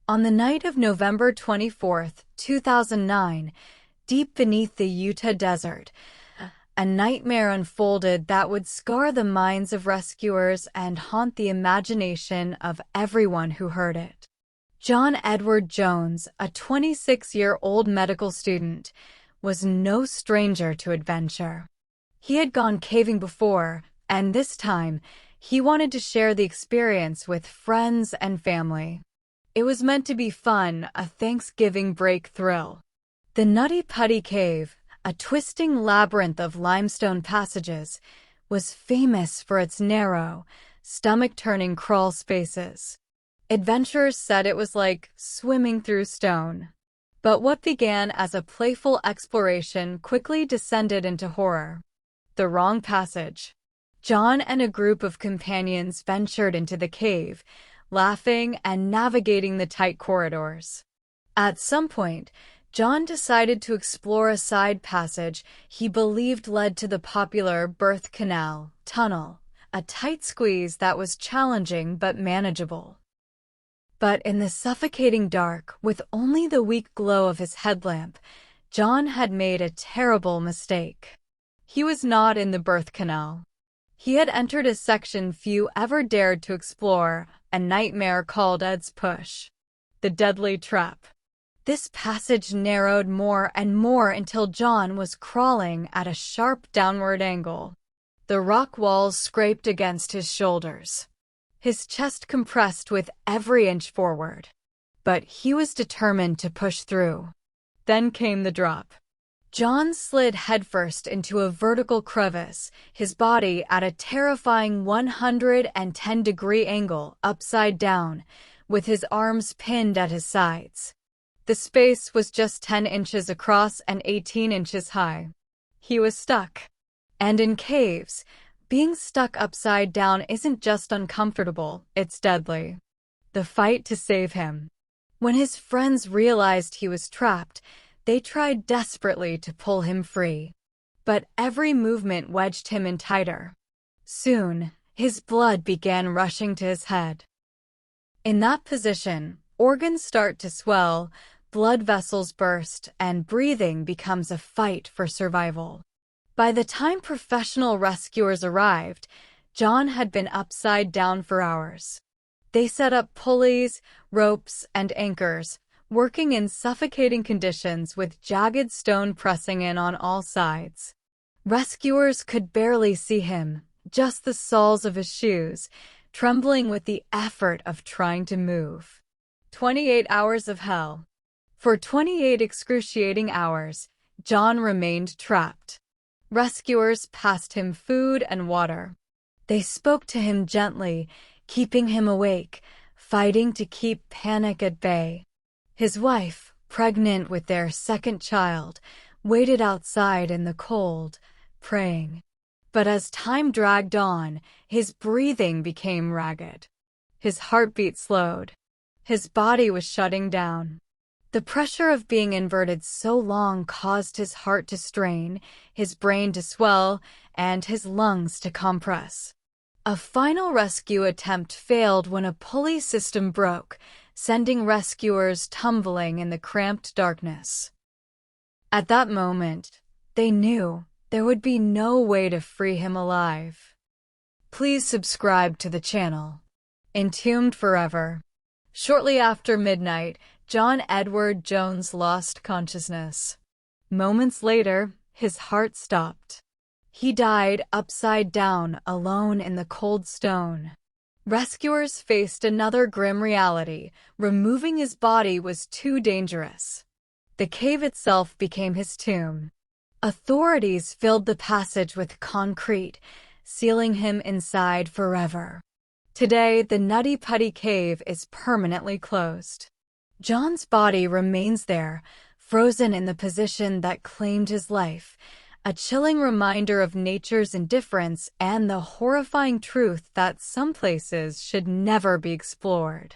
On the night of November 24th, 2009, deep beneath the Utah desert, a nightmare unfolded that would scar the minds of rescuers and haunt the imagination of everyone who heard it. John Edward Jones, a 26-year-old medical student, was no stranger to adventure. He had gone caving before, and this time, he wanted to share the experience with friends and family. It was meant to be fun, a Thanksgiving break thrill. The Nutty Putty Cave, a twisting labyrinth of limestone passages, was famous for its narrow, stomach-turning crawl spaces. Adventurers said it was like swimming through stone. But what began as a playful exploration quickly descended into horror. The wrong passage. John and a group of companions ventured into the cave, laughing and navigating the tight corridors. At some point, John decided to explore a side passage he believed led to the popular Birth Canal tunnel, a tight squeeze that was challenging but manageable. But in the suffocating dark, with only the weak glow of his headlamp, John had made a terrible mistake. He was not in the birth canal. He had entered a section few ever dared to explore, a nightmare called Ed's Push, the deadly trap. This passage narrowed more and more until John was crawling at a sharp downward angle. The rock walls scraped against his shoulders. His chest compressed with every inch forward. But he was determined to push through. Then came the drop. John slid headfirst into a vertical crevice, his body at a terrifying 110-degree angle upside down, with his arms pinned at his sides. The space was just 10 inches across and 18 inches high. He was stuck. And in caves, being stuck upside down isn't just uncomfortable, it's deadly. The fight to save him. When his friends realized he was trapped, they tried desperately to pull him free. But every movement wedged him in tighter. Soon, his blood began rushing to his head. In that position, organs start to swell, blood vessels burst, and breathing becomes a fight for survival. By the time professional rescuers arrived, John had been upside down for hours. They set up pulleys, ropes, and anchors, working in suffocating conditions with jagged stone pressing in on all sides. Rescuers could barely see him, just the soles of his shoes, trembling with the effort of trying to move. 28 hours of hell. For 28 excruciating hours, John remained trapped. Rescuers passed him food and water. They spoke to him gently, keeping him awake, fighting to keep panic at bay. His wife, pregnant with their second child, waited outside in the cold, praying. But as time dragged on, his breathing became ragged. His heartbeat slowed. His body was shutting down. The pressure of being inverted so long caused his heart to strain, his brain to swell, and his lungs to compress. A final rescue attempt failed when a pulley system broke, sending rescuers tumbling in the cramped darkness. At that moment, they knew there would be no way to free him alive. Please subscribe to the channel. Entombed Forever. Shortly after midnight, John Edward Jones lost consciousness. Moments later, his heart stopped. He died upside down, alone in the cold stone. Rescuers faced another grim reality. Removing his body was too dangerous. The cave itself became his tomb. Authorities filled the passage with concrete, sealing him inside forever. Today, the Nutty Putty Cave is permanently closed. John's body remains there, frozen in the position that claimed his life, a chilling reminder of nature's indifference and the horrifying truth that some places should never be explored.